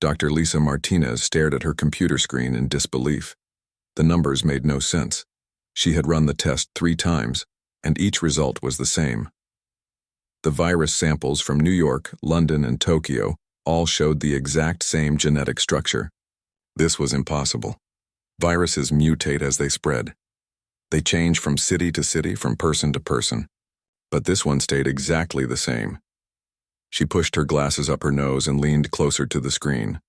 Dr. Lisa Martinez stared at her computer screen in disbelief. The numbers made no sense. She had run the test 3 times, and each result was the same. The virus samples from New York, London, and Tokyo all showed the exact same genetic structure. This was impossible. Viruses mutate as they spread. They change from city to city, from person to person. But this one stayed exactly the same. She pushed her glasses up her nose and leaned closer to the screen.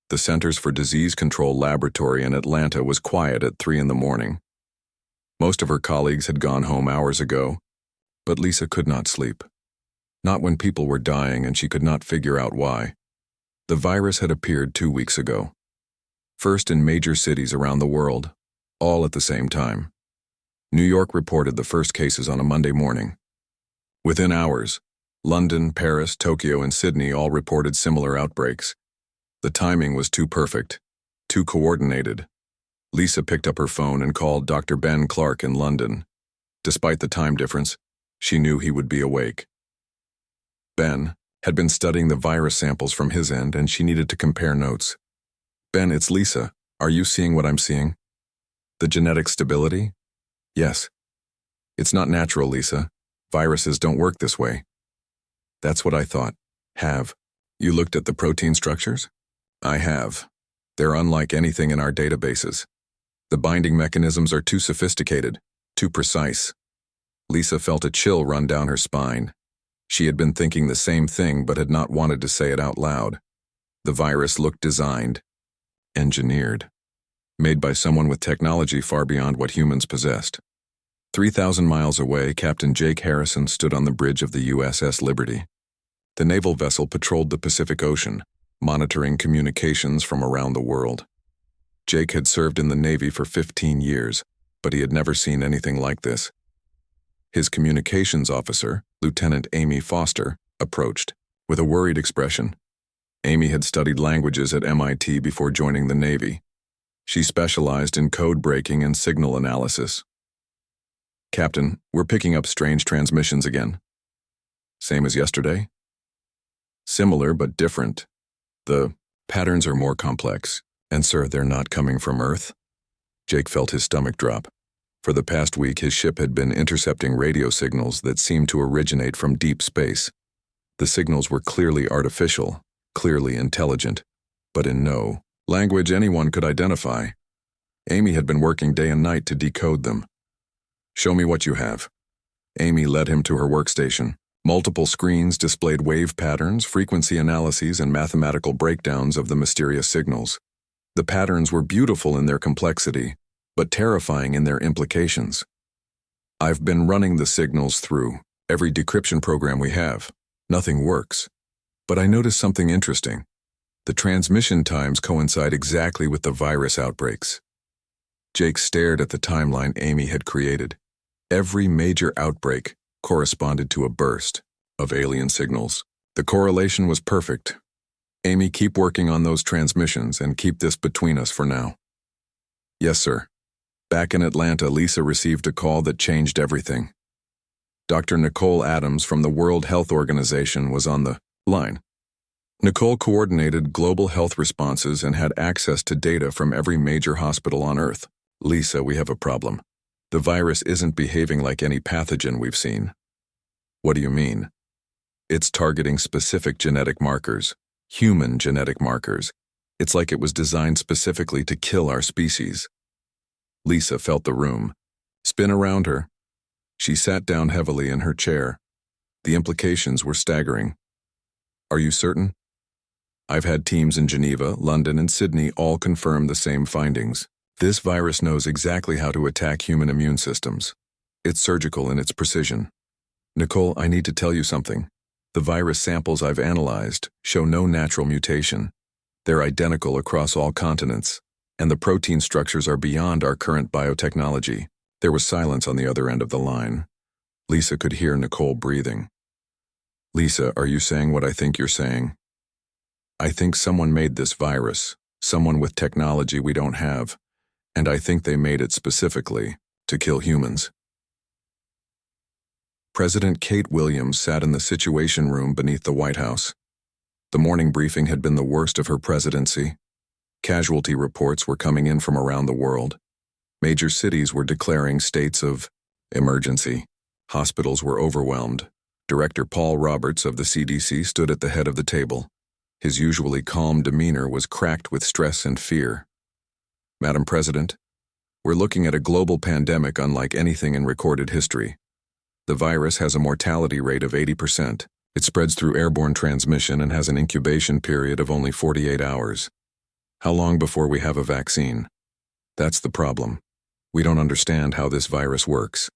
The Centers for Disease Control laboratory in Atlanta was quiet at 3 in the morning. Most of her colleagues had gone home hours ago, but Lisa could not sleep. Not when people were dying and she could not figure out why. The virus had appeared 2 weeks ago. First in major cities around the world, all at the same time. New York reported the first cases on a Monday morning. Within hours, London, Paris, Tokyo, and Sydney all reported similar outbreaks. The timing was too perfect, too coordinated. Lisa picked up her phone and called Dr. Ben Clark in London. Despite the time difference, she knew he would be awake. Ben had been studying the virus samples from his end, and she needed to compare notes. Ben, it's Lisa. Are you seeing what I'm seeing? The genetic stability? Yes. It's not natural, Lisa. Viruses don't work this way. That's what I thought. Have. You looked at the protein structures? I have. They're unlike anything in our databases. The binding mechanisms are too sophisticated, too precise. Lisa felt a chill run down her spine. She had been thinking the same thing but had not wanted to say it out loud. The virus looked designed, engineered, made by someone with technology far beyond what humans possessed. 3,000 miles away, Captain Jake Harrison stood on the bridge of the USS Liberty. The naval vessel patrolled the Pacific Ocean, monitoring communications from around the world. Jake had served in the Navy for 15 years, but he had never seen anything like this. His communications officer, Lieutenant Amy Foster, approached, with a worried expression. Amy had studied languages at MIT before joining the Navy. She specialized in code breaking and signal analysis. Captain, we're picking up strange transmissions again. Same as yesterday? Similar but different. The patterns are more complex. And sir, they're not coming from Earth? Jake felt his stomach drop. For the past week, his ship had been intercepting radio signals that seemed to originate from deep space. The signals were clearly artificial, clearly intelligent, but in no language anyone could identify. Amy had been working day and night to decode them. Show me what you have. Amy led him to her workstation. Multiple screens displayed wave patterns, frequency analyses, and mathematical breakdowns of the mysterious signals. The patterns were beautiful in their complexity, but terrifying in their implications. I've been running the signals through every decryption program we have. Nothing works. But I noticed something interesting. The transmission times coincide exactly with the virus outbreaks. Jake stared at the timeline Amy had created. Every major outbreak corresponded to a burst of alien signals. The correlation was perfect. Amy, keep working on those transmissions and keep this between us for now. Yes, sir. Back in Atlanta, Lisa received a call that changed everything. Dr. Nicole Adams from the World Health Organization was on the line. Nicole coordinated global health responses and had access to data from every major hospital on Earth. Lisa, we have a problem. The virus isn't behaving like any pathogen we've seen. What do you mean? It's targeting specific genetic markers, human genetic markers. It's like it was designed specifically to kill our species. Lisa felt the room spin around her. She sat down heavily in her chair. The implications were staggering. Are you certain? I've had teams in Geneva, London, and Sydney all confirm the same findings. This virus knows exactly how to attack human immune systems. It's surgical in its precision. Nicole, I need to tell you something. The virus samples I've analyzed show no natural mutation. They're identical across all continents, and the protein structures are beyond our current biotechnology. There was silence on the other end of the line. Lisa could hear Nicole breathing. Lisa, are you saying what I think you're saying? I think someone made this virus, someone with technology we don't have, and I think they made it specifically to kill humans. President Kate Williams sat in the Situation Room beneath the White House. The morning briefing had been the worst of her presidency. Casualty reports were coming in from around the world. Major cities were declaring states of emergency. Hospitals were overwhelmed. Director Paul Roberts of the CDC stood at the head of the table. His usually calm demeanor was cracked with stress and fear. "Madam President, we're looking at a global pandemic unlike anything in recorded history. The virus has a mortality rate of 80%. It spreads through airborne transmission and has an incubation period of only 48 hours. How long before we have a vaccine? That's the problem. We don't understand how this virus works.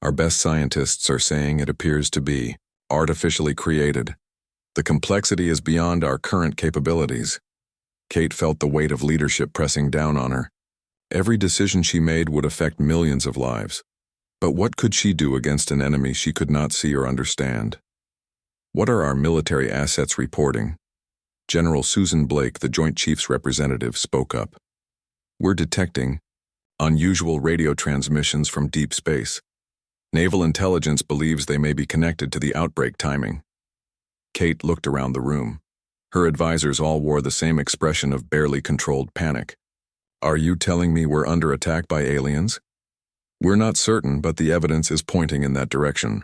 Our best scientists are saying it appears to be artificially created. The complexity is beyond our current capabilities." Kate felt the weight of leadership pressing down on her. Every decision she made would affect millions of lives. But what could she do against an enemy she could not see or understand? "What are our military assets reporting?" General Susan Blake, the Joint Chiefs Representative, spoke up. "We're detecting unusual radio transmissions from deep space. Naval intelligence believes they may be connected to the outbreak timing." Kate looked around the room. Her advisors all wore the same expression of barely controlled panic. "Are you telling me we're under attack by aliens?" "We're not certain, but the evidence is pointing in that direction."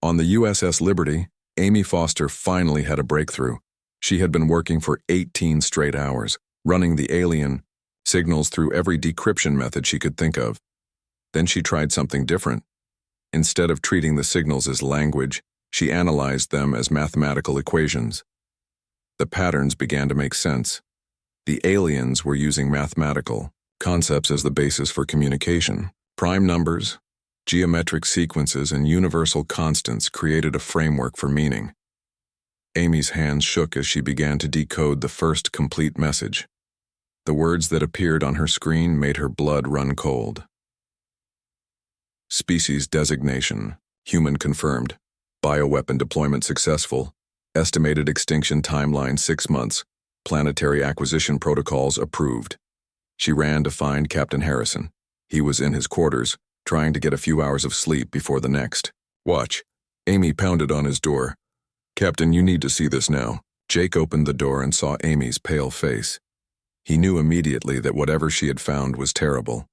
On the USS Liberty, Amy Foster finally had a breakthrough. She had been working for 18 straight hours, running the alien signals through every decryption method she could think of. Then she tried something different. Instead of treating the signals as language, she analyzed them as mathematical equations. The patterns began to make sense. The aliens were using mathematical concepts as the basis for communication. Prime numbers, geometric sequences, and universal constants created a framework for meaning. Amy's hands shook as she began to decode the first complete message. The words that appeared on her screen made her blood run cold. Species designation, human confirmed. Bioweapon deployment successful. Estimated extinction timeline 6 months. Planetary acquisition protocols approved. She ran to find Captain Harrison. He was in his quarters, trying to get a few hours of sleep before the next watch. Amy pounded on his door. "Captain, you need to see this now." Jake opened the door and saw Amy's pale face. He knew immediately that whatever she had found was terrible.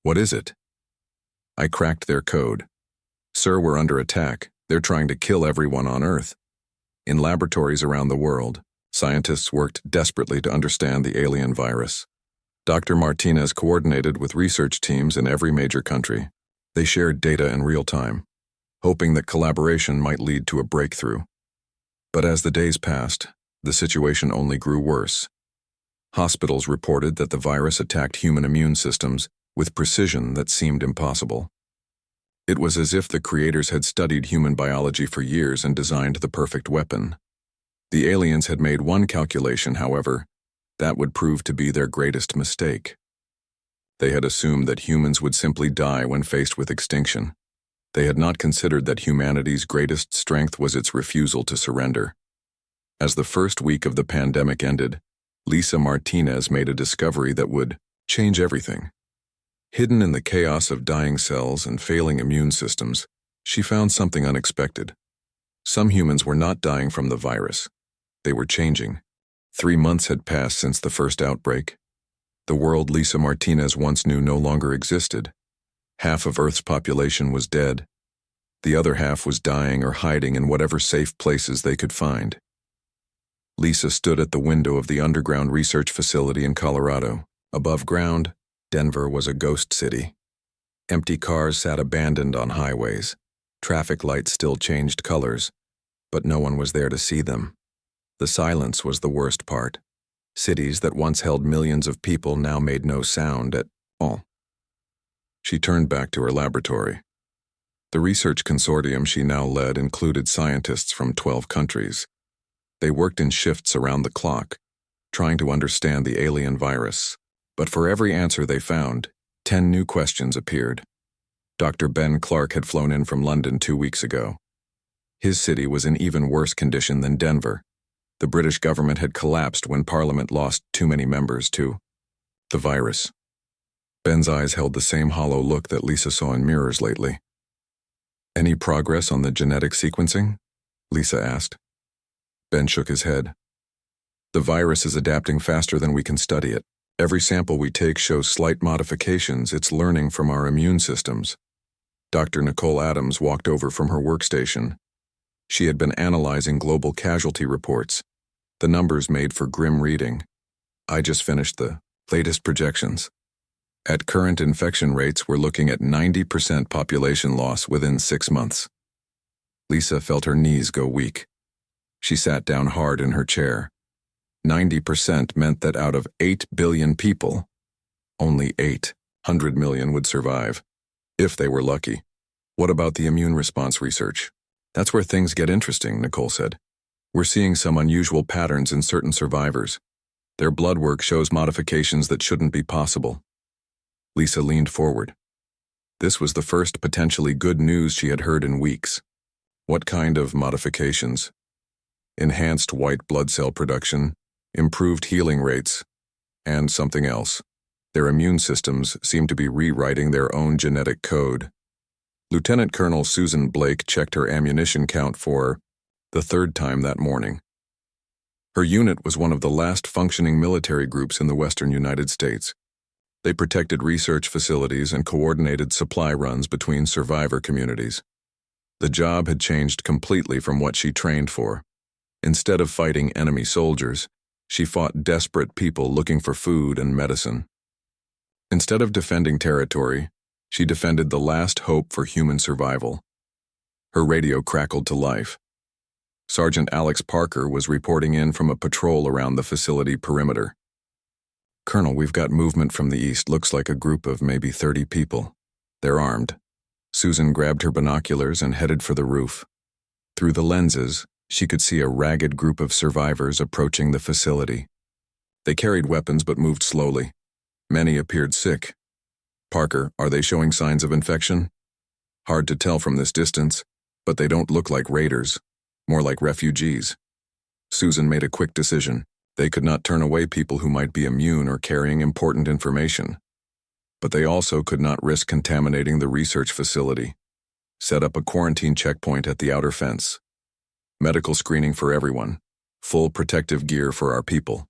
"What is it?" "I cracked their code. Sir, we're under attack. They're trying to kill everyone on Earth." In laboratories around the world, scientists worked desperately to understand the alien virus. Dr. Martinez coordinated with research teams in every major country. They shared data in real time, hoping that collaboration might lead to a breakthrough. But as the days passed, the situation only grew worse. Hospitals reported that the virus attacked human immune systems with precision that seemed impossible. It was as if the creators had studied human biology for years and designed the perfect weapon. The aliens had made one calculation, however, that would prove to be their greatest mistake. They had assumed that humans would simply die when faced with extinction. They had not considered that humanity's greatest strength was its refusal to surrender. As the first week of the pandemic ended, Lisa Martinez made a discovery that would change everything. Hidden in the chaos of dying cells and failing immune systems, she found something unexpected. Some humans were not dying from the virus. They were changing. 3 months had passed since the first outbreak. The world Lisa Martinez once knew no longer existed. Half of Earth's population was dead. The other half was dying or hiding in whatever safe places they could find. Lisa stood at the window of the underground research facility in Colorado. Above ground, Denver was a ghost city. Empty cars sat abandoned on highways. Traffic lights still changed colors, but no one was there to see them. The silence was the worst part. Cities that once held millions of people now made no sound at all. She turned back to her laboratory. The research consortium she now led included scientists from 12 countries. They worked in shifts around the clock, trying to understand the alien virus. But for every answer they found, 10 new questions appeared. Dr. Ben Clark had flown in from London 2 weeks ago. His city was in even worse condition than Denver. The British government had collapsed when Parliament lost too many members to the virus. Ben's eyes held the same hollow look that Lisa saw in mirrors lately. "Any progress on the genetic sequencing?" Lisa asked. Ben shook his head. The virus is adapting faster than we can study it. Every sample we take shows slight modifications. It's learning from our immune systems. Dr. Nicole Adams walked over from her workstation. She had been analyzing global casualty reports. The numbers made for grim reading. I just finished the latest projections. At current infection rates, we're looking at 90% population loss within 6 months. Lisa felt her knees go weak. She sat down hard in her chair. 90% meant that out of 8 billion people, only 800 million would survive, if they were lucky. What about the immune response research? That's where things get interesting, Nicole said. We're seeing some unusual patterns in certain survivors. Their blood work shows modifications that shouldn't be possible. Lisa leaned forward. This was the first potentially good news she had heard in weeks. What kind of modifications? Enhanced white blood cell production, improved healing rates, and something else. Their immune systems seemed to be rewriting their own genetic code. Lieutenant Colonel Susan Blake checked her ammunition count for the 3rd time that morning. Her unit was one of the last functioning military groups in the western United States. They protected research facilities and coordinated supply runs between survivor communities. The job had changed completely from what she trained for. Instead of fighting enemy soldiers, she fought desperate people looking for food and medicine. Instead of defending territory, she defended the last hope for human survival. Her radio crackled to life. Sergeant Alex Parker was reporting in from a patrol around the facility perimeter. Colonel, we've got movement from the east. Looks like a group of maybe 30 people. They're armed. Susan grabbed her binoculars and headed for the roof. Through the lenses, she could see a ragged group of survivors approaching the facility. They carried weapons but moved slowly. Many appeared sick. Parker, are they showing signs of infection? Hard to tell from this distance, but they don't look like raiders, more like refugees. Susan made a quick decision. They could not turn away people who might be immune or carrying important information. But they also could not risk contaminating the research facility. Set up a quarantine checkpoint at the outer fence. Medical screening for everyone. Full protective gear for our people.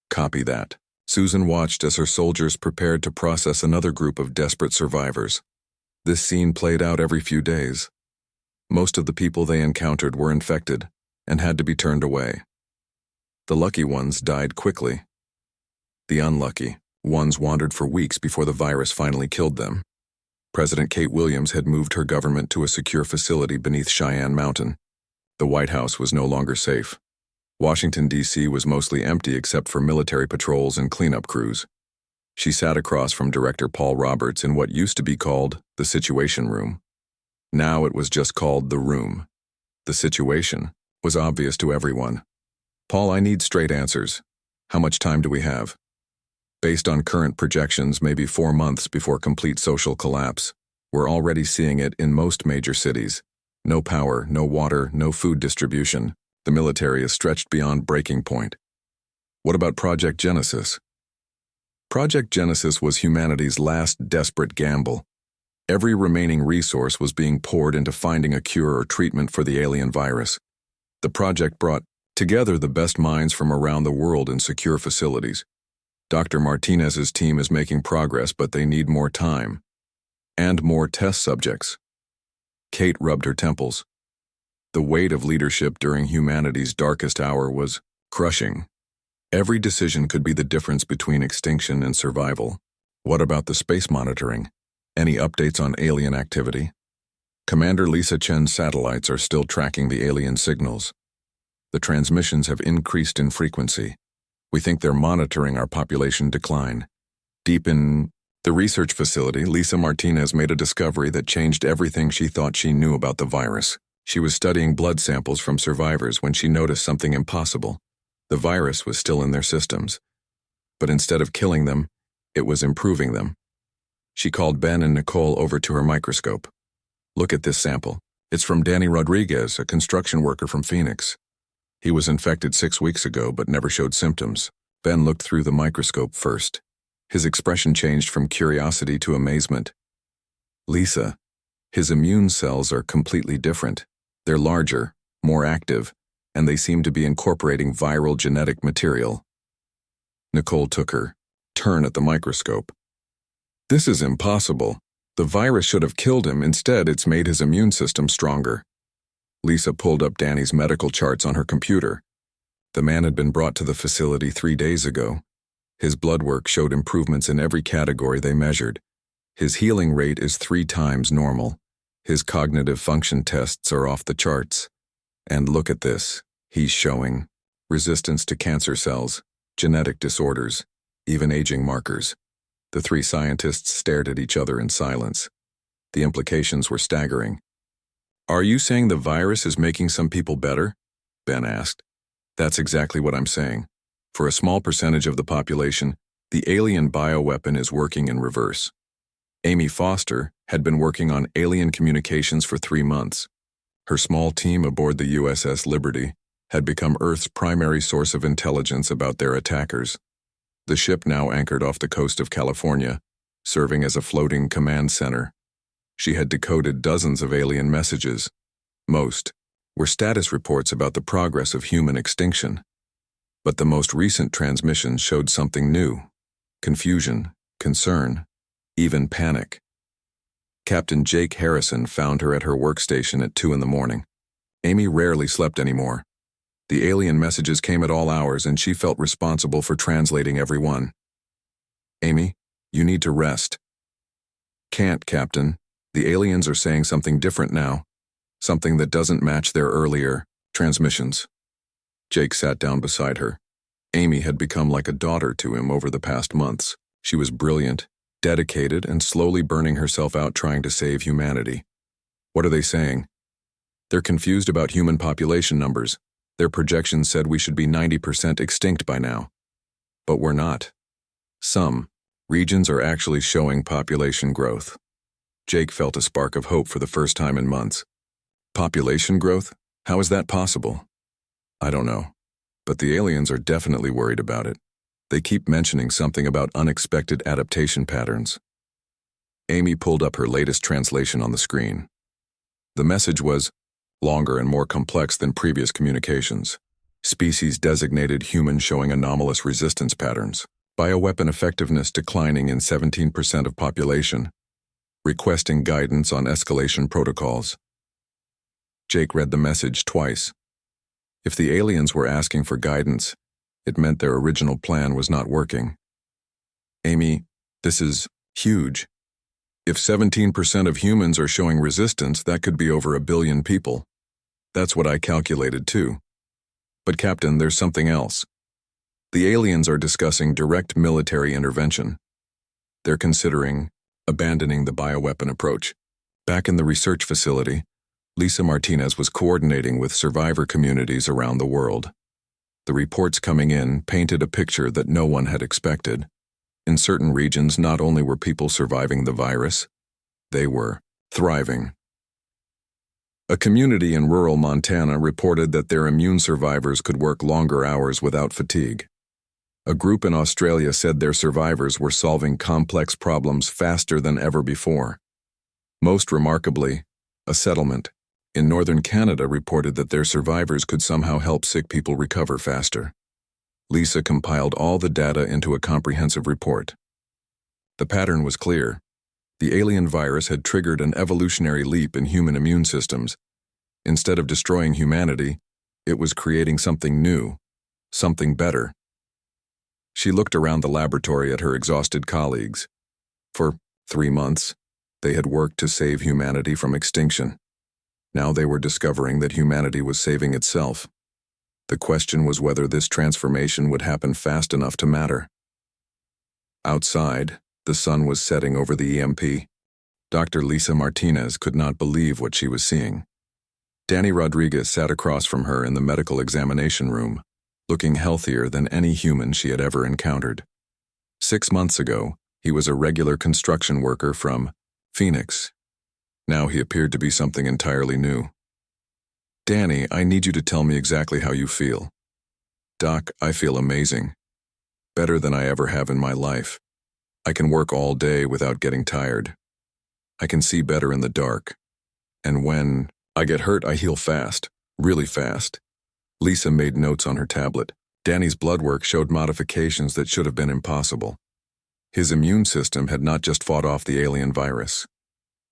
Copy that. Susan watched as her soldiers prepared to process another group of desperate survivors. This scene played out every few days. Most of the people they encountered were infected and had to be turned away. The lucky ones died quickly. The unlucky ones wandered for weeks before the virus finally killed them. President Kate Williams had moved her government to a secure facility beneath Cheyenne Mountain. The White House was no longer safe. Washington, D.C. was mostly empty except for military patrols and cleanup crews. She sat across from Director Paul Roberts in what used to be called the Situation Room. Now it was just called the Room. The situation was obvious to everyone. Paul, I need straight answers. How much time do we have? Based on current projections, maybe 4 months before complete social collapse. We're already seeing it in most major cities. No power, no water, no food distribution. The military is stretched beyond breaking point. What about Project Genesis? Project Genesis was humanity's last desperate gamble. Every remaining resource was being poured into finding a cure or treatment for the alien virus. The project brought together the best minds from around the world in secure facilities. Dr. Martinez's team is making progress, but they need more time. And more test subjects. Kate rubbed her temples. The weight of leadership during humanity's darkest hour was crushing. Every decision could be the difference between extinction and survival. What about the space monitoring? Any updates on alien activity? Commander Lisa Chen's satellites are still tracking the alien signals. The transmissions have increased in frequency. We think they're monitoring our population decline. Deep in the research facility, Lisa Martinez made a discovery that changed everything she thought she knew about the virus. She was studying blood samples from survivors when she noticed something impossible. The virus was still in their systems. But instead of killing them, it was improving them. She called Ben and Nicole over to her microscope. Look at this sample. It's from Danny Rodriguez, a construction worker from Phoenix. He was infected 6 weeks ago but never showed symptoms. Ben looked through the microscope first. His expression changed from curiosity to amazement. Lisa, his immune cells are completely different. They're larger, more active, and they seemed to be incorporating viral genetic material. Nicole took her turn at the microscope. This is impossible. The virus should have killed him. Instead, it's made his immune system stronger. Lisa pulled up Danny's medical charts on her computer. The man had been brought to the facility 3 days ago. His blood work showed improvements in every category they measured. His healing rate is 3 times normal. His cognitive function tests are off the charts. And look at this. He's showing resistance to cancer cells, genetic disorders, even aging markers. The 3 scientists stared at each other in silence. The implications were staggering. Are you saying the virus is making some people better? Ben asked. That's exactly what I'm saying. For a small percentage of the population, the alien bioweapon is working in reverse. Amy Foster had been working on alien communications for 3 months. Her small team aboard the USS Liberty had become Earth's primary source of intelligence about their attackers. The ship now anchored off the coast of California, serving as a floating command center. She had decoded dozens of alien messages. Most were status reports about the progress of human extinction. But the most recent transmissions showed something new: confusion, concern, even panic. Captain Jake Harrison found her at her workstation at 2 in the morning. Amy rarely slept anymore. The alien messages came at all hours, and she felt responsible for translating every one. Amy, you need to rest. Can't, Captain. The aliens are saying something different now. Something that doesn't match their earlier transmissions. Jake sat down beside her. Amy had become like a daughter to him over the past months. She was brilliant, dedicated, and slowly burning herself out trying to save humanity. What are they saying? They're confused about human population numbers. Their projections said we should be 90% extinct by now. But we're not. Some regions are actually showing population growth. Jake felt a spark of hope for the first time in months. Population growth? How is that possible? I don't know. But the aliens are definitely worried about it. They keep mentioning something about unexpected adaptation patterns. Amy pulled up her latest translation on the screen. The message was longer and more complex than previous communications. Species designated human showing anomalous resistance patterns. Bioweapon effectiveness declining in 17% of population. Requesting guidance on escalation protocols. Jake read the message twice. If the aliens were asking for guidance, it meant their original plan was not working. Amy, this is huge. If 17% of humans are showing resistance, that could be over 1 billion people. That's what I calculated too. But Captain, there's something else. The aliens are discussing direct military intervention. They're considering abandoning the bioweapon approach. Back in the research facility, Lisa Martinez was coordinating with survivor communities around the world. The reports coming in painted a picture that no one had expected. In certain regions, not only were people surviving the virus, they were thriving. A community in rural Montana reported that their immune survivors could work longer hours without fatigue. A group in Australia said their survivors were solving complex problems faster than ever before. Most remarkably, a settlement in northern Canada reported that their survivors could somehow help sick people recover faster. Lisa compiled all the data into a comprehensive report. The pattern was clear. The alien virus had triggered an evolutionary leap in human immune systems. Instead of destroying humanity, it was creating something new, something better. She looked around the laboratory at her exhausted colleagues. For 3 months, they had worked to save humanity from extinction. Now they were discovering that humanity was saving itself. The question was whether this transformation would happen fast enough to matter. Outside, the sun was setting over the EMP. Dr. Lisa Martinez could not believe what she was seeing. Danny Rodriguez sat across from her in the medical examination room, looking healthier than any human she had ever encountered. 6 months ago, he was a regular construction worker from Phoenix. Now he appeared to be something entirely new. Danny, I need you to tell me exactly how you feel. Doc, I feel amazing. Better than I ever have in my life. I can work all day without getting tired. I can see better in the dark. And when I get hurt, I heal fast, really fast. Lisa made notes on her tablet. Danny's blood work showed modifications that should have been impossible. His immune system had not just fought off the alien virus.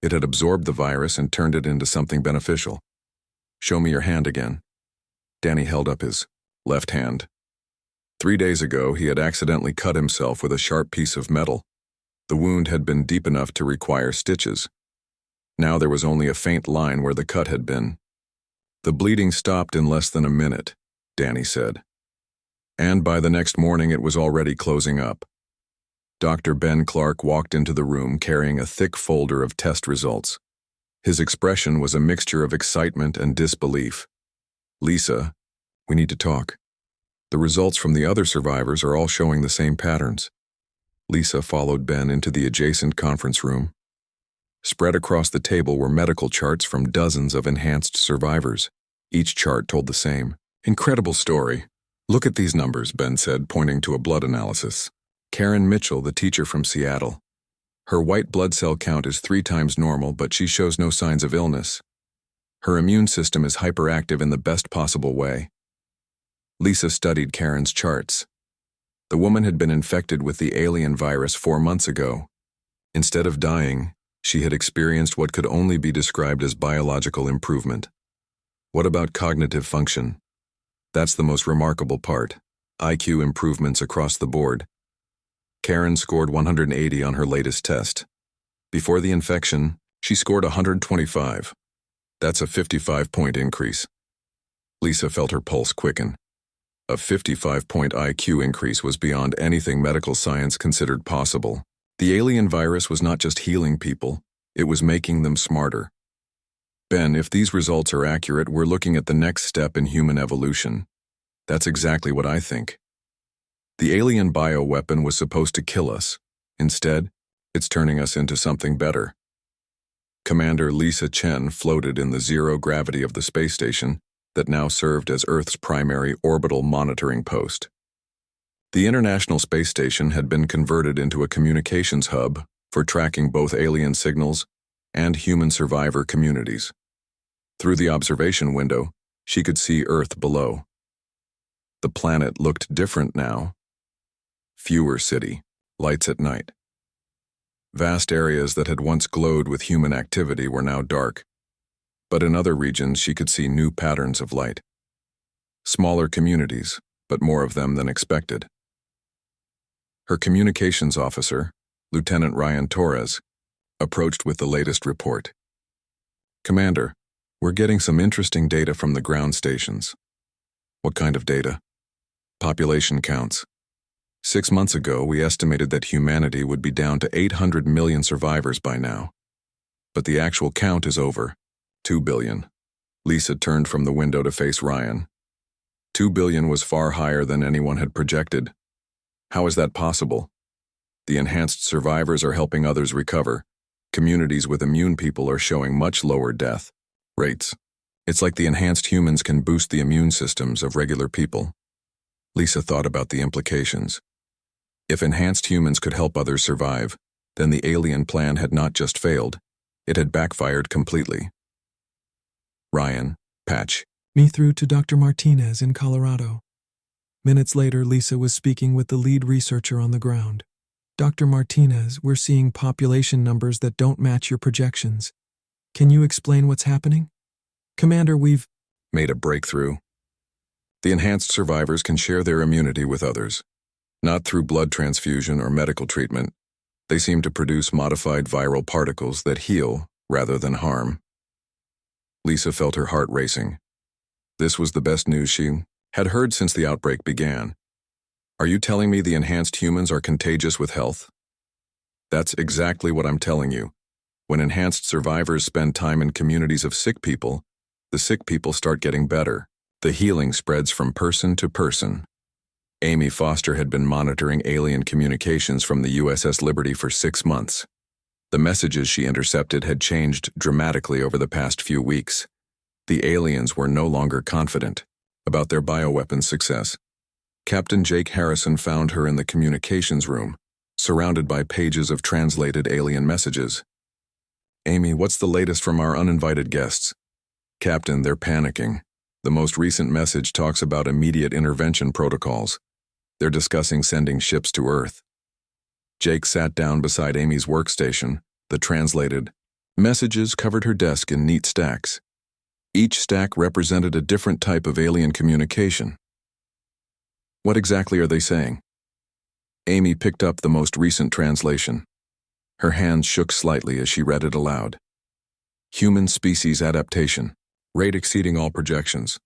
It had absorbed the virus and turned it into something beneficial. Show me your hand again. Danny held up his left hand. 3 days ago, he had accidentally cut himself with a sharp piece of metal. The wound had been deep enough to require stitches. Now there was only a faint line where the cut had been. The bleeding stopped in less than a minute, Danny said. And by the next morning it was already closing up. Dr. Ben Clark walked into the room carrying a thick folder of test results. His expression was a mixture of excitement and disbelief. Lisa, we need to talk. The results from the other survivors are all showing the same patterns. Lisa followed Ben into the adjacent conference room. Spread across the table were medical charts from dozens of enhanced survivors. Each chart told the same. Incredible story. Look at these numbers, Ben said, pointing to a blood analysis. Karen Mitchell, the teacher from Seattle. Her white blood cell count is 3 times normal, but she shows no signs of illness. Her immune system is hyperactive in the best possible way. Lisa studied Karen's charts. The woman had been infected with the alien virus 4 months ago. Instead of dying, she had experienced what could only be described as biological improvement. What about cognitive function? That's the most remarkable part. IQ improvements across the board. Karen scored 180 on her latest test. Before the infection, she scored 125. That's a 55-point increase. Lisa felt her pulse quicken. A 55-point IQ increase was beyond anything medical science considered possible. The alien virus was not just healing people, it was making them smarter. Ben, if these results are accurate, we're looking at the next step in human evolution. That's exactly what I think. The alien bioweapon was supposed to kill us. Instead, it's turning us into something better. Commander Lisa Chen floated in the zero gravity of the space station that now served as Earth's primary orbital monitoring post. The International Space Station had been converted into a communications hub for tracking both alien signals and human survivor communities. Through the observation window, she could see Earth below. The planet looked different now. Fewer city lights at night. Vast areas that had once glowed with human activity were now dark, but in other regions she could see new patterns of light. Smaller communities, but more of them than expected. Her communications officer, Lieutenant Ryan Torres, approached with the latest report. Commander, we're getting some interesting data from the ground stations. What kind of data? Population counts. 6 months ago, we estimated that humanity would be down to 800 million survivors by now. But the actual count is over 2 billion. Lisa turned from the window to face Ryan. 2 billion was far higher than anyone had projected. How is that possible? The enhanced survivors are helping others recover. Communities with immune people are showing much lower death rates. It's like the enhanced humans can boost the immune systems of regular people. Lisa thought about the implications. If enhanced humans could help others survive, then the alien plan had not just failed, it had backfired completely. Ryan, patch me through to Dr. Martinez in Colorado. Minutes later, Lisa was speaking with the lead researcher on the ground. Dr. Martinez, we're seeing population numbers that don't match your projections. Can you explain what's happening? Commander, we've made a breakthrough. The enhanced survivors can share their immunity with others. Not through blood transfusion or medical treatment. They seem to produce modified viral particles that heal rather than harm. Lisa felt her heart racing. This was the best news she had heard since the outbreak began. Are you telling me the enhanced humans are contagious with health? That's exactly what I'm telling you. When enhanced survivors spend time in communities of sick people, the sick people start getting better. The healing spreads from person to person. Amy Foster had been monitoring alien communications from the USS Liberty for 6 months. The messages she intercepted had changed dramatically over the past few weeks. The aliens were no longer confident about their bioweapons' success. Captain Jake Harrison found her in the communications room, surrounded by pages of translated alien messages. Amy, what's the latest from our uninvited guests? Captain, they're panicking. The most recent message talks about immediate intervention protocols. They're discussing sending ships to Earth. Jake sat down beside Amy's workstation. The translated messages covered her desk in neat stacks. Each stack represented a different type of alien communication. What exactly are they saying? Amy picked up the most recent translation. Her hands shook slightly as she read it aloud. Human species adaptation. Rate exceeding all projections.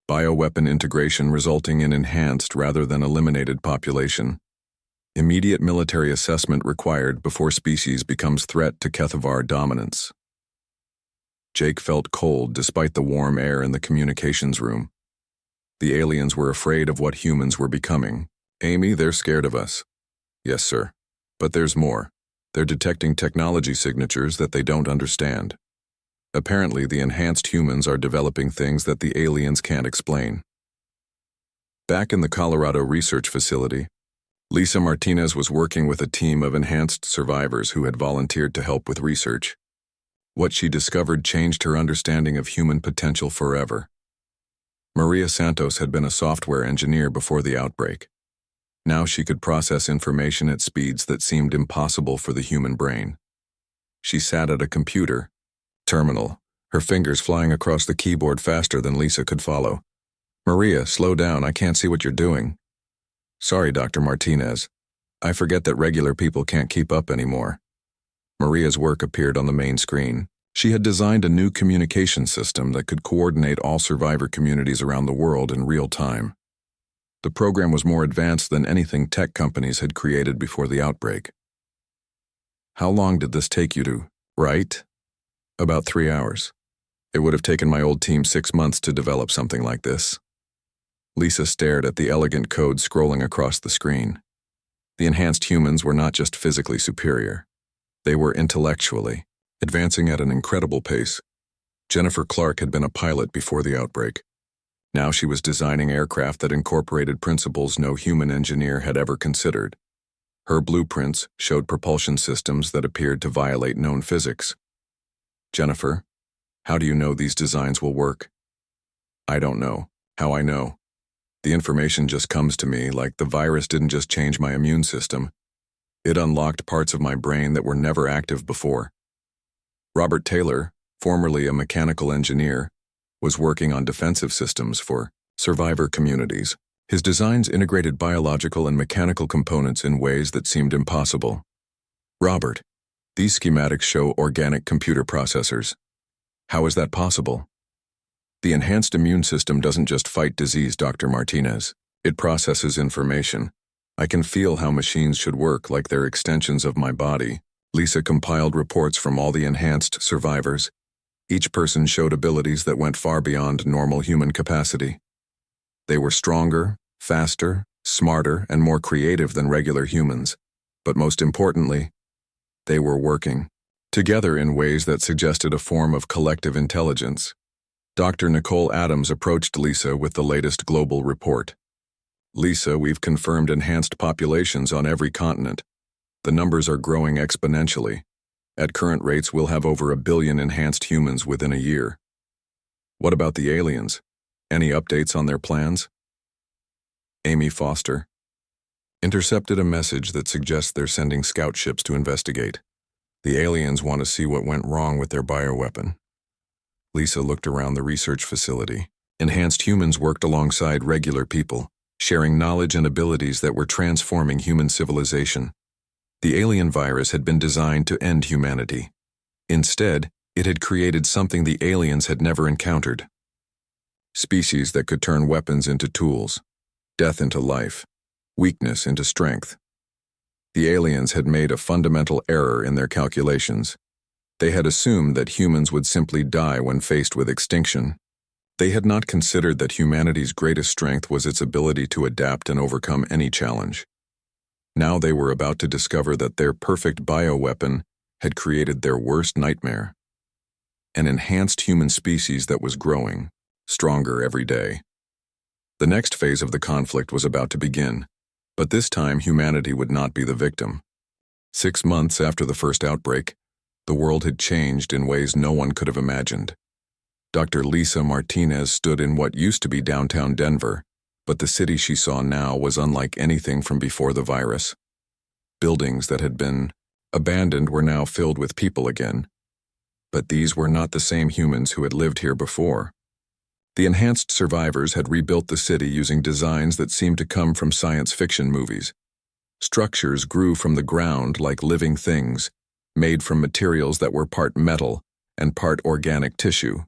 Bioweapon integration resulting in enhanced rather than eliminated population. Immediate military assessment required before species becomes threat to Kethavar dominance. Jake felt cold despite the warm air in the communications room. The aliens were afraid of what humans were becoming. Amy, they're scared of us. Yes, sir. But there's more. They're detecting technology signatures that they don't understand. Apparently, the enhanced humans are developing things that the aliens can't explain. Back in the Colorado research facility, Lisa Martinez was working with a team of enhanced survivors who had volunteered to help with research. What she discovered changed her understanding of human potential forever. Maria Santos had been a software engineer before the outbreak. Now she could process information at speeds that seemed impossible for the human brain. She sat at a computer terminal, her fingers flying across the keyboard faster than Lisa could follow. Maria, slow down, I can't see what you're doing. Sorry, Dr. Martinez. I forget that regular people can't keep up anymore. Maria's work appeared on the main screen. She had designed a new communication system that could coordinate all survivor communities around the world in real time. The program was more advanced than anything tech companies had created before the outbreak. How long did this take you to write? About 3 hours. It would have taken my old team 6 months to develop something like this. Lisa stared at the elegant code scrolling across the screen. The enhanced humans were not just physically superior. They were intellectually, advancing at an incredible pace. Jennifer Clark had been a pilot before the outbreak. Now she was designing aircraft that incorporated principles no human engineer had ever considered. Her blueprints showed propulsion systems that appeared to violate known physics. Jennifer, how do you know these designs will work? I don't know. How I know? The information just comes to me like the virus didn't just change my immune system. It unlocked parts of my brain that were never active before. Robert Taylor, formerly a mechanical engineer, was working on defensive systems for survivor communities. His designs integrated biological and mechanical components in ways that seemed impossible. Robert, these schematics show organic computer processors. How is that possible? The enhanced immune system doesn't just fight disease, Dr. Martinez. It processes information. I can feel how machines should work like they're extensions of my body. Lisa compiled reports from all the enhanced survivors. Each person showed abilities that went far beyond normal human capacity. They were stronger, faster, smarter, and more creative than regular humans. But most importantly, they were working together in ways that suggested a form of collective intelligence. Dr. Nicole Adams approached Lisa with the latest global report. Lisa, we've confirmed enhanced populations on every continent. The numbers are growing exponentially. At current rates, we'll have over 1 billion enhanced humans within a year. What about the aliens? Any updates on their plans? Amy Foster intercepted a message that suggests they're sending scout ships to investigate. The aliens want to see what went wrong with their bioweapon. Lisa looked around the research facility. Enhanced humans worked alongside regular people, sharing knowledge and abilities that were transforming human civilization. The alien virus had been designed to end humanity. Instead, it had created something the aliens had never encountered. Species that could turn weapons into tools, death into life, weakness into strength. The aliens had made a fundamental error in their calculations. They had assumed that humans would simply die when faced with extinction. They had not considered that humanity's greatest strength was its ability to adapt and overcome any challenge. Now they were about to discover that their perfect bioweapon had created their worst nightmare. An enhanced human species that was growing, stronger every day. The next phase of the conflict was about to begin, but this time humanity would not be the victim. 6 months after the first outbreak, the world had changed in ways no one could have imagined. Dr. Lisa Martinez stood in what used to be downtown Denver, but the city she saw now was unlike anything from before the virus. Buildings that had been abandoned were now filled with people again. But these were not the same humans who had lived here before. The enhanced survivors had rebuilt the city using designs that seemed to come from science fiction movies. Structures grew from the ground like living things, made from materials that were part metal and part organic tissue.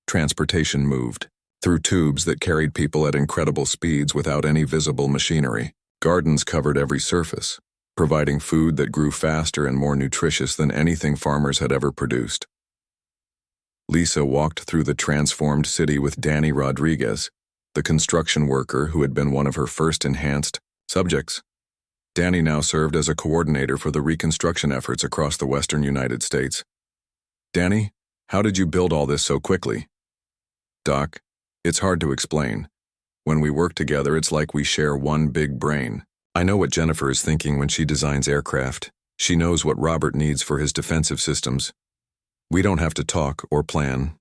Transportation moved through tubes that carried people at incredible speeds without any visible machinery. Gardens covered every surface, providing food that grew faster and more nutritious than anything farmers had ever produced. Lisa walked through the transformed city with Danny Rodriguez, the construction worker who had been one of her first enhanced subjects. Danny now served as a coordinator for the reconstruction efforts across the western United States. Danny, how did you build all this so quickly? Doc, it's hard to explain. When we work together, it's like we share one big brain. I know what Jennifer is thinking when she designs aircraft. She knows what Robert needs for his defensive systems. We don't have to talk or plan.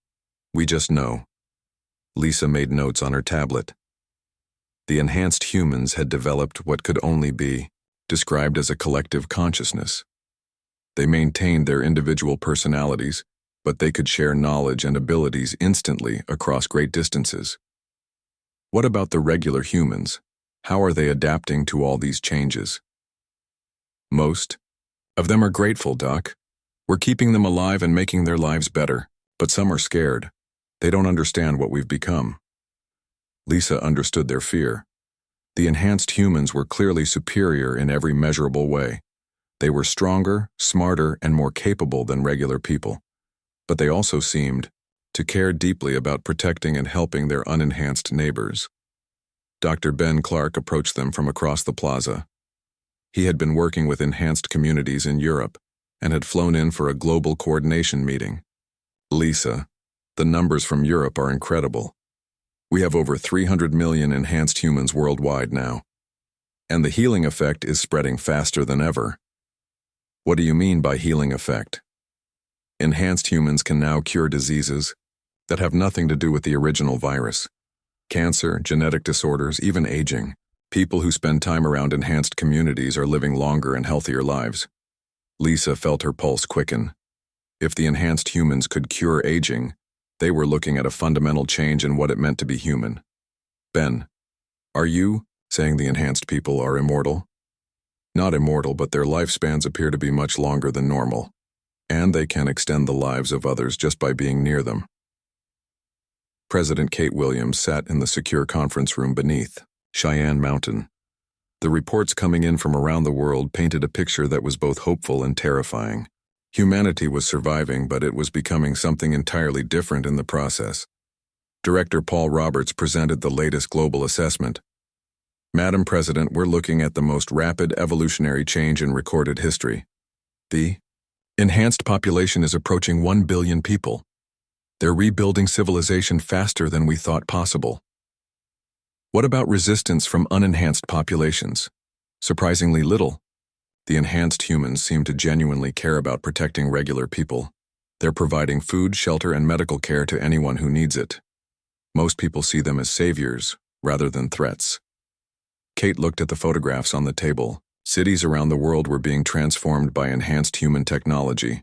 We just know. Lisa made notes on her tablet. The enhanced humans had developed what could only be described as a collective consciousness. They maintained their individual personalities, but they could share knowledge and abilities instantly across great distances. What about the regular humans? How are they adapting to all these changes? Most of them are grateful, Doc. We're keeping them alive and making their lives better, but some are scared. They don't understand what we've become. Lisa understood their fear. The enhanced humans were clearly superior in every measurable way. They were stronger, smarter, and more capable than regular people. But they also seemed to care deeply about protecting and helping their unenhanced neighbors. Dr. Ben Clark approached them from across the plaza. He had been working with enhanced communities in Europe and had flown in for a global coordination meeting. Lisa, the numbers from Europe are incredible. We have over 300 million enhanced humans worldwide now. And the healing effect is spreading faster than ever. What do you mean by healing effect? Enhanced humans can now cure diseases that have nothing to do with the original virus. Cancer, genetic disorders, even aging. People who spend time around enhanced communities are living longer and healthier lives. Lisa felt her pulse quicken. If the enhanced humans could cure aging, they were looking at a fundamental change in what it meant to be human. Ben, are you saying the enhanced people are immortal? Not immortal, but their lifespans appear to be much longer than normal, and they can extend the lives of others just by being near them. President Kate Williams sat in the secure conference room beneath Cheyenne Mountain. The reports coming in from around the world painted a picture that was both hopeful and terrifying. Humanity was surviving, but it was becoming something entirely different in the process. Director Paul Roberts presented the latest global assessment. Madam President, we're looking at the most rapid evolutionary change in recorded history. The enhanced population is approaching 1 billion people. They're rebuilding civilization faster than we thought possible. What about resistance from unenhanced populations? Surprisingly little. The enhanced humans seem to genuinely care about protecting regular people. They're providing food, shelter, and medical care to anyone who needs it. Most people see them as saviors rather than threats. Kate looked at the photographs on the table. Cities around the world were being transformed by enhanced human technology.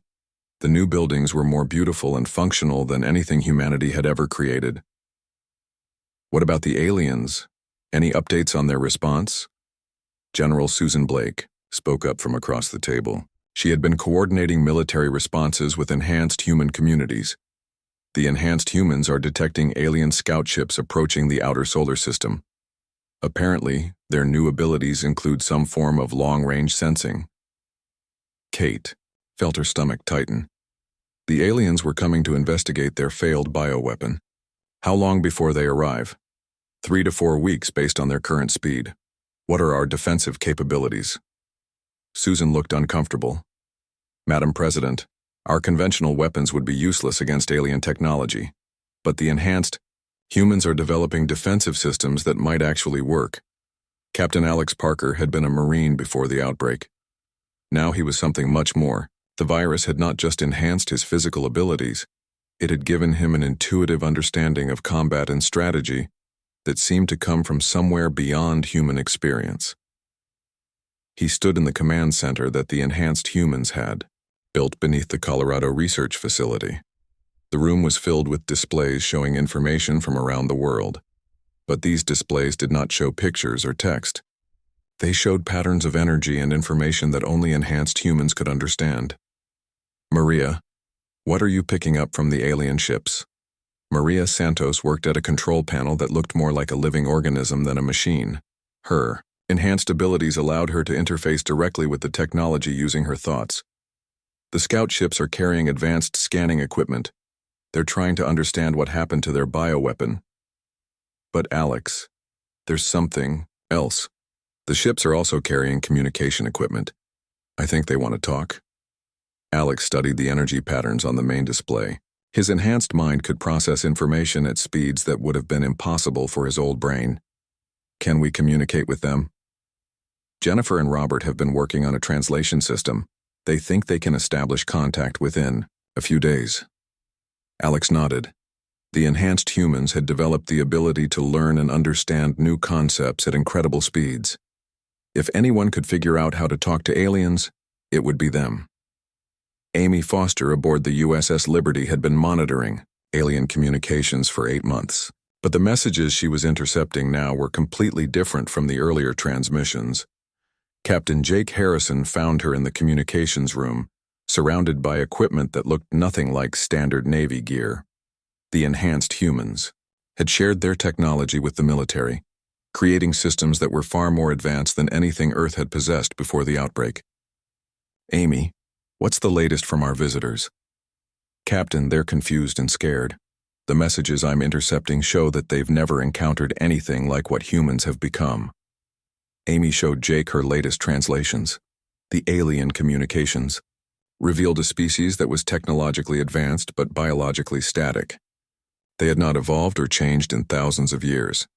The new buildings were more beautiful and functional than anything humanity had ever created. What about the aliens? Any updates on their response? General Susan Blake spoke up from across the table. She had been coordinating military responses with enhanced human communities. The enhanced humans are detecting alien scout ships approaching the outer solar system. Apparently, their new abilities include some form of long-range sensing. Kate felt her stomach tighten. The aliens were coming to investigate their failed bioweapon. How long before they arrive? 3 to 4 weeks based on their current speed. What are our defensive capabilities? Susan looked uncomfortable. Madam President, our conventional weapons would be useless against alien technology, but the enhanced humans are developing defensive systems that might actually work. Captain Alex Parker had been a Marine before the outbreak. Now he was something much more. The virus had not just enhanced his physical abilities, It had given him an intuitive understanding of combat and strategy that seemed to come from somewhere beyond human experience. He stood in the command center that the enhanced humans had, built beneath the Colorado Research Facility. The room was filled with displays showing information from around the world, but these displays did not show pictures or text. They showed patterns of energy and information that only enhanced humans could understand. Maria, what are you picking up from the alien ships? Maria Santos worked at a control panel that looked more like a living organism than a machine. Her enhanced abilities allowed her to interface directly with the technology using her thoughts. The scout ships are carrying advanced scanning equipment. They're trying to understand what happened to their bioweapon. But Alex, there's something else. The ships are also carrying communication equipment. I think they want to talk. Alex studied the energy patterns on the main display. His enhanced mind could process information at speeds that would have been impossible for his old brain. Can we communicate with them? Jennifer and Robert have been working on a translation system. They think they can establish contact within a few days. Alex nodded. The enhanced humans had developed the ability to learn and understand new concepts at incredible speeds. If anyone could figure out how to talk to aliens, it would be them. Amy Foster aboard the USS Liberty had been monitoring alien communications for 8 months, but the messages she was intercepting now were completely different from the earlier transmissions. Captain Jake Harrison found her in the communications room, surrounded by equipment that looked nothing like standard Navy gear. The enhanced humans had shared their technology with the military, creating systems that were far more advanced than anything Earth had possessed before the outbreak. Amy, what's the latest from our visitors? Captain, they're confused and scared. The messages I'm intercepting show that they've never encountered anything like what humans have become. Amy showed Jake her latest translations. The alien communications revealed a species that was technologically advanced but biologically static. They had not evolved or changed in thousands of years.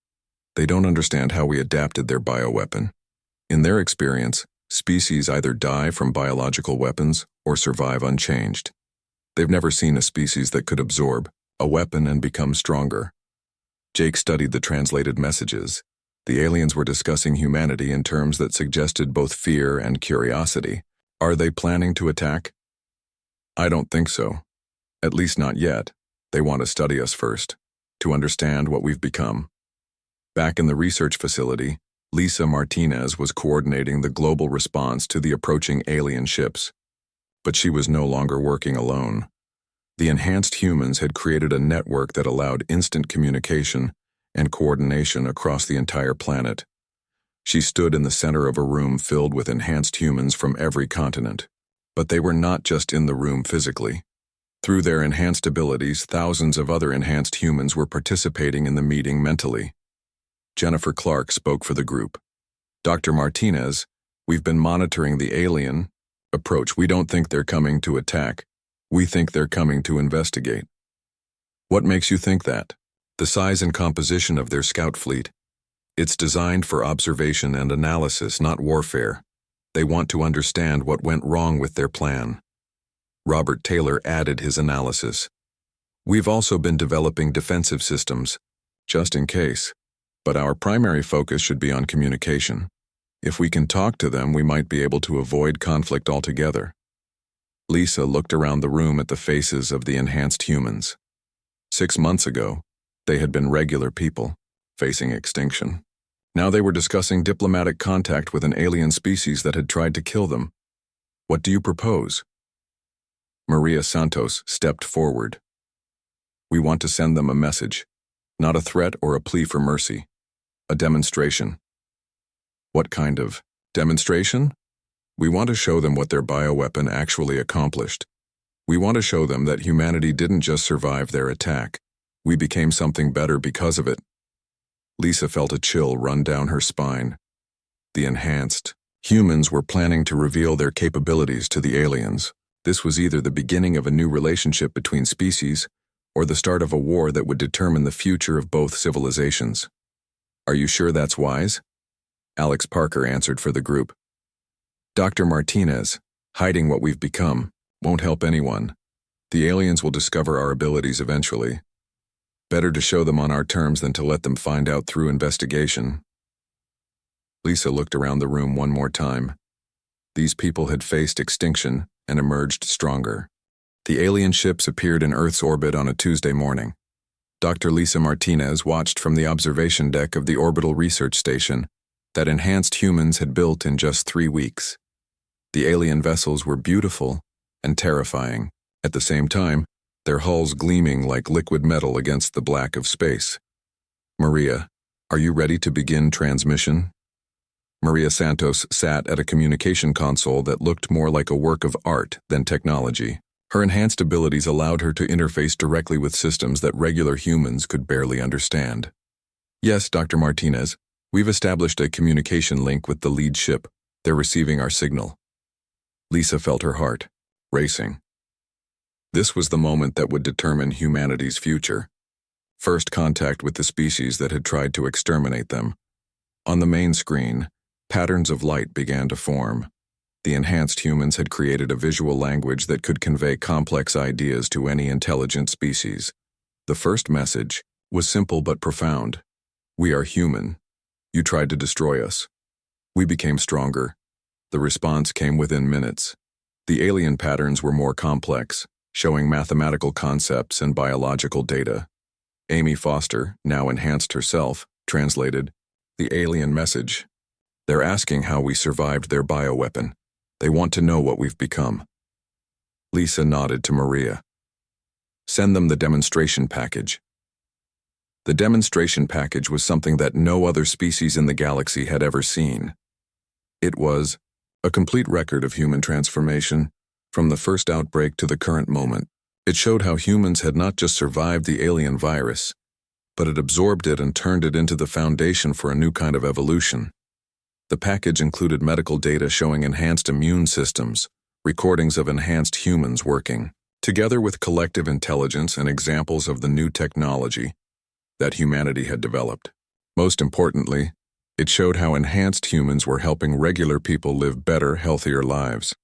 They don't understand how we adapted their bioweapon. In their experience, species either die from biological weapons or survive unchanged. They've never seen a species that could absorb a weapon and become stronger. Jake studied the translated messages. The aliens were discussing humanity in terms that suggested both fear and curiosity. Are they planning to attack? I don't think so. At least not yet. They want to study us first, to understand what we've become. Back in the research facility, Lisa Martinez was coordinating the global response to the approaching alien ships. But she was no longer working alone. The enhanced humans had created a network that allowed instant communication and coordination across the entire planet. She stood in the center of a room filled with enhanced humans from every continent. But they were not just in the room physically. Through their enhanced abilities, thousands of other enhanced humans were participating in the meeting mentally. Jennifer Clark spoke for the group. Dr. Martinez, we've been monitoring the alien approach. We don't think they're coming to attack. We think they're coming to investigate. What makes you think that? The size and composition of their scout fleet. It's designed for observation and analysis, not warfare. They want to understand what went wrong with their plan. Robert Taylor added his analysis. We've also been developing defensive systems, just in case. But our primary focus should be on communication. If we can talk to them, we might be able to avoid conflict altogether. Lisa looked around the room at the faces of the enhanced humans. 6 months ago, they had been regular people, facing extinction. Now they were discussing diplomatic contact with an alien species that had tried to kill them. What do you propose? Maria Santos stepped forward. We want to send them a message, not a threat or a plea for mercy. A demonstration. What kind of demonstration? We want to show them what their bioweapon actually accomplished. We want to show them that humanity didn't just survive their attack. We became something better because of it. Lisa felt a chill run down her spine. The enhanced humans were planning to reveal their capabilities to the aliens. This was either the beginning of a new relationship between species or the start of a war that would determine the future of both civilizations. Are you sure that's wise? Alex Parker answered for the group. Dr. Martinez, hiding what we've become won't help anyone. The aliens will discover our abilities eventually. Better to show them on our terms than to let them find out through investigation. Lisa looked around the room one more time. These people had faced extinction and emerged stronger. The alien ships appeared in Earth's orbit on a Tuesday morning. Dr. Lisa Martinez watched from the observation deck of the orbital research station that enhanced humans had built in just 3 weeks. The alien vessels were beautiful and terrifying. At the same time, their hulls gleaming like liquid metal against the black of space. "Maria, are you ready to begin transmission?" Maria Santos sat at a communication console that looked more like a work of art than technology. Her enhanced abilities allowed her to interface directly with systems that regular humans could barely understand. "Yes, Dr. Martinez, we've established a communication link with the lead ship. They're receiving our signal." Lisa felt her heart racing. This was the moment that would determine humanity's future. First contact with the species that had tried to exterminate them. On the main screen, patterns of light began to form. The enhanced humans had created a visual language that could convey complex ideas to any intelligent species. The first message was simple but profound. "We are human. You tried to destroy us. We became stronger." The response came within minutes. The alien patterns were more complex, showing mathematical concepts and biological data. Amy Foster, now enhanced herself, translated the alien message. "They're asking how we survived their bioweapon. They want to know what we've become." Lisa nodded to Maria. "Send them the demonstration package." The demonstration package was something that no other species in the galaxy had ever seen. It was a complete record of human transformation, from the first outbreak to the current moment. It showed how humans had not just survived the alien virus, but had absorbed it and turned it into the foundation for a new kind of evolution. The package included medical data showing enhanced immune systems, recordings of enhanced humans working, together with collective intelligence and examples of the new technology that humanity had developed. Most importantly, it showed how enhanced humans were helping regular people live better, healthier lives.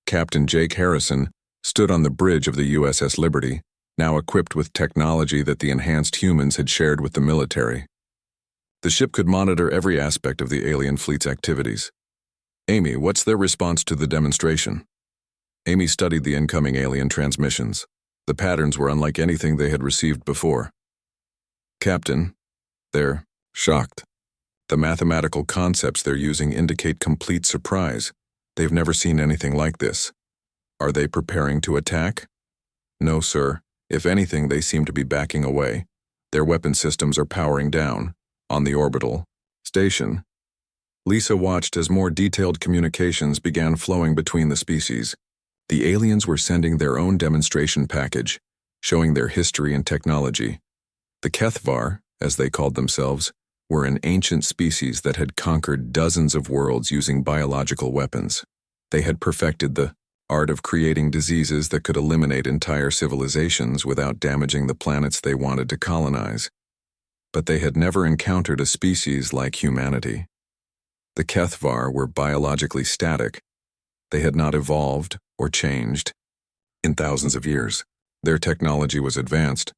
Captain Jake Harrison stood on the bridge of the USS Liberty, now equipped with technology that the enhanced humans had shared with the military. The ship could monitor every aspect of the alien fleet's activities. "Amy, what's their response to the demonstration?" Amy studied the incoming alien transmissions. The patterns were unlike anything they had received before. "Captain, they're shocked. The mathematical concepts they're using indicate complete surprise. They've never seen anything like this. Are they preparing to attack?" "No, sir. If anything, they seem to be backing away. Their weapon systems are powering down on the orbital station." Lisa watched as more detailed communications began flowing between the species. The aliens were sending their own demonstration package, showing their history and technology. The Kethvar, as they called themselves, were an ancient species that had conquered dozens of worlds using biological weapons. They had perfected the art of creating diseases that could eliminate entire civilizations without damaging the planets they wanted to colonize. But they had never encountered a species like humanity. The Kethvar were biologically static. They had not evolved or changed in thousands of years. Their technology was advanced,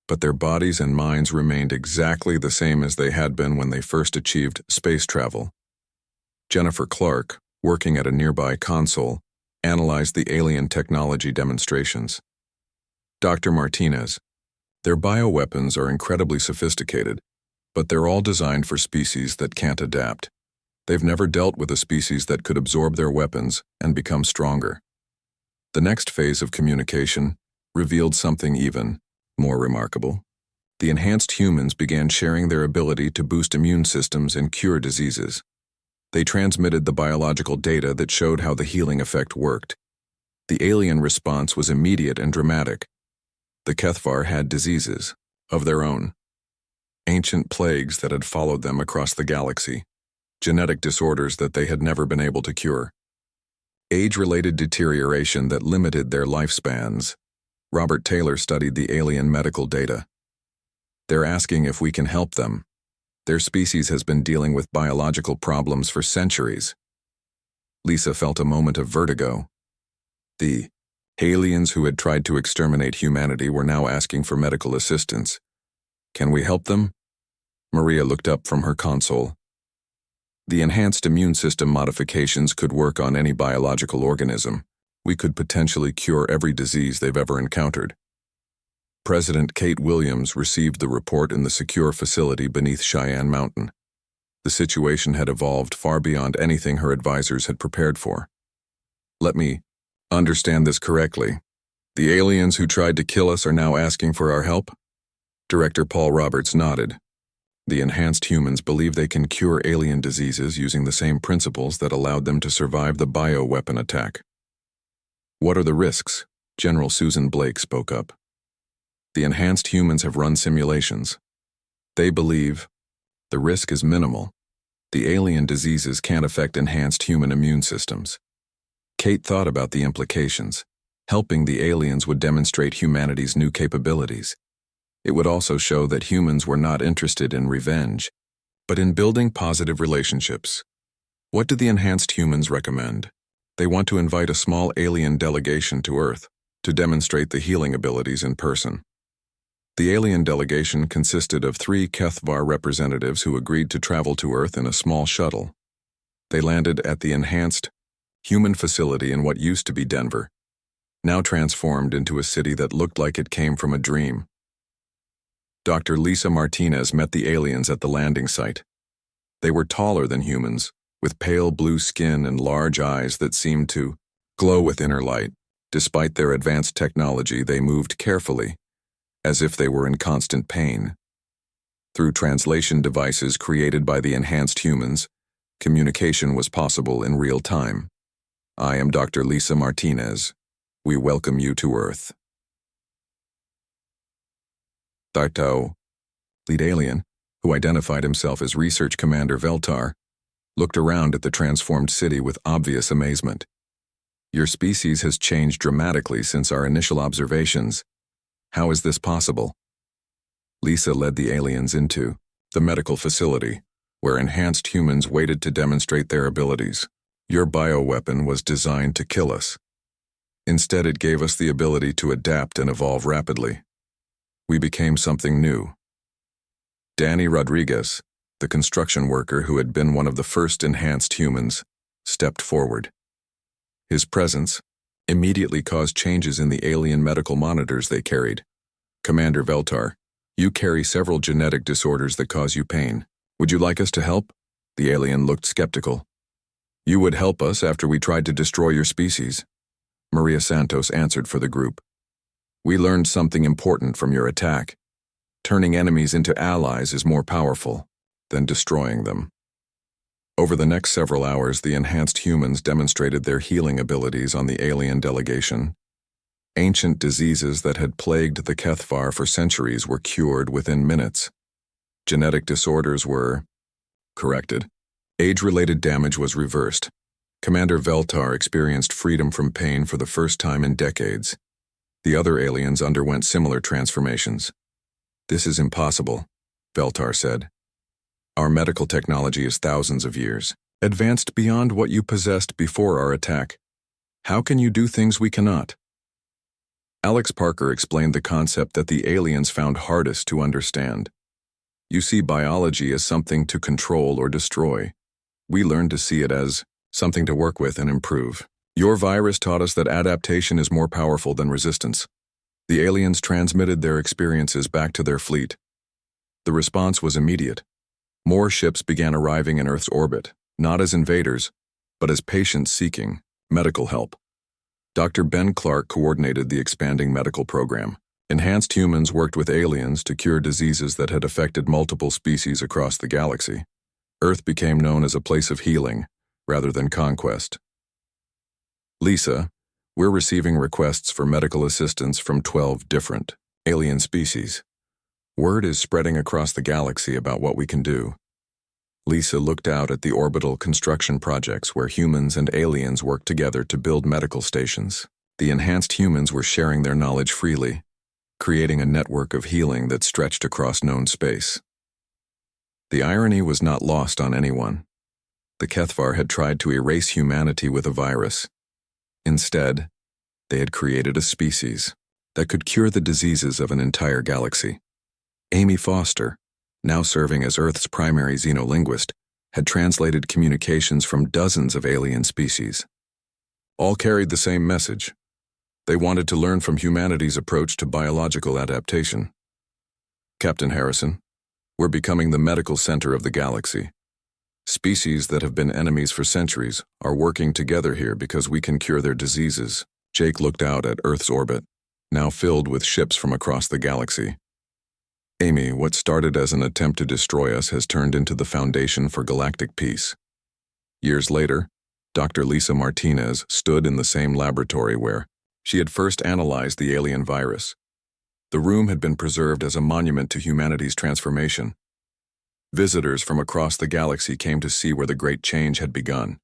but their bodies and minds remained exactly the same as they had been when they first achieved space travel. Jennifer Clark, working at a nearby console, analyzed the alien technology demonstrations. "Dr. Martinez, their bioweapons are incredibly sophisticated, but they're all designed for species that can't adapt. They've never dealt with a species that could absorb their weapons and become stronger." The next phase of communication revealed something even more remarkable. The enhanced humans began sharing their ability to boost immune systems and cure diseases. They transmitted the biological data that showed how the healing effect worked. The alien response was immediate and dramatic. The Kethvar had diseases of their own, ancient plagues that had followed them across the galaxy, genetic disorders that they had never been able to cure, age-related deterioration that limited their lifespans. Robert Taylor studied the alien medical data. "They're asking if we can help them. Their species has been dealing with biological problems for centuries." Lisa felt a moment of vertigo. The Aliens who had tried to exterminate humanity were now asking for medical assistance. Can we help them? Maria looked up from her console. The enhanced immune system modifications could work on any biological organism. We could potentially cure every disease they've ever encountered. President Kate Williams received the report in the secure facility beneath Cheyenne Mountain. The situation had evolved far beyond anything her advisors had prepared for. Let me understand this correctly. The aliens who tried to kill us are now asking for our help? Director Paul Roberts nodded. The enhanced humans believe they can cure alien diseases using the same principles that allowed them to survive the bioweapon attack. What are the risks? General Susan Blake spoke up. The enhanced humans have run simulations. They believe the risk is minimal. The alien diseases can't affect enhanced human immune systems. Kate thought about the implications. Helping the aliens would demonstrate humanity's new capabilities. It would also show that humans were not interested in revenge, but in building positive relationships. What do the enhanced humans recommend? They want to invite a small alien delegation to Earth to demonstrate the healing abilities in person. The alien delegation consisted of 3 Kethvar representatives who agreed to travel to Earth in a small shuttle. They landed at the enhanced human facility in what used to be Denver, now transformed into a city that looked like it came from a dream. Dr. Lisa Martinez met the aliens at the landing site. They were taller than humans, with pale blue skin and large eyes that seemed to glow with inner light. Despite their advanced technology, they moved carefully, as if they were in constant pain. Through translation devices created by the enhanced humans, communication was possible in real time. I am Dr. Lisa Martinez. We welcome you to Earth. Darto, lead alien, who identified himself as Research Commander Veltar, looked around at the transformed city with obvious amazement. Your species has changed dramatically since our initial observations. How is this possible? Lisa led the aliens into the medical facility, where enhanced humans waited to demonstrate their abilities. Your bioweapon was designed to kill us. Instead, it gave us the ability to adapt and evolve rapidly. We became something new. Danny Rodriguez, the construction worker who had been one of the first enhanced humans, stepped forward. His presence immediately caused changes in the alien medical monitors they carried. Commander Veltar, you carry several genetic disorders that cause you pain. Would you like us to help? The alien looked skeptical. You would help us after we tried to destroy your species. Maria Santos answered for the group. We learned something important from your attack. Turning enemies into allies is more powerful than destroying them. Over the next several hours, the enhanced humans demonstrated their healing abilities on the alien delegation. Ancient diseases that had plagued the Kethvar for centuries were cured within minutes. Genetic disorders were corrected. Age-related damage was reversed. Commander Veltar experienced freedom from pain for the first time in decades. The other aliens underwent similar transformations. This is impossible, Veltar said. Our medical technology is thousands of years, advanced beyond what you possessed before our attack. How can you do things we cannot? Alex Parker explained the concept that the aliens found hardest to understand. You see biology as something to control or destroy. We learned to see it as something to work with and improve. Your virus taught us that adaptation is more powerful than resistance. The aliens transmitted their experiences back to their fleet. The response was immediate. More ships began arriving in Earth's orbit, not as invaders, but as patients seeking medical help. Dr. Ben Clark coordinated the expanding medical program. Enhanced humans worked with aliens to cure diseases that had affected multiple species across the galaxy. Earth became known as a place of healing, rather than conquest. Lisa, we're receiving requests for medical assistance from 12 different alien species. Word is spreading across the galaxy about what we can do. Lisa looked out at the orbital construction projects where humans and aliens worked together to build medical stations. The enhanced humans were sharing their knowledge freely, creating a network of healing that stretched across known space. The irony was not lost on anyone. The Kethvar had tried to erase humanity with a virus. Instead, They had created a species that could cure the diseases of an entire galaxy. Amy Foster, now serving as Earth's primary xenolinguist, had translated communications from dozens of alien species. All carried the same message. They wanted to learn from humanity's approach to biological adaptation. Captain Harrison, we're becoming the medical center of the galaxy. Species that have been enemies for centuries are working together here because we can cure their diseases. Jake looked out at Earth's orbit, now filled with ships from across the galaxy. Amy, what started as an attempt to destroy us has turned into the foundation for galactic peace. Years later, Dr. Lisa Martinez stood in the same laboratory where she had first analyzed the alien virus. The room had been preserved as a monument to humanity's transformation. Visitors from across the galaxy came to see where the great change had begun.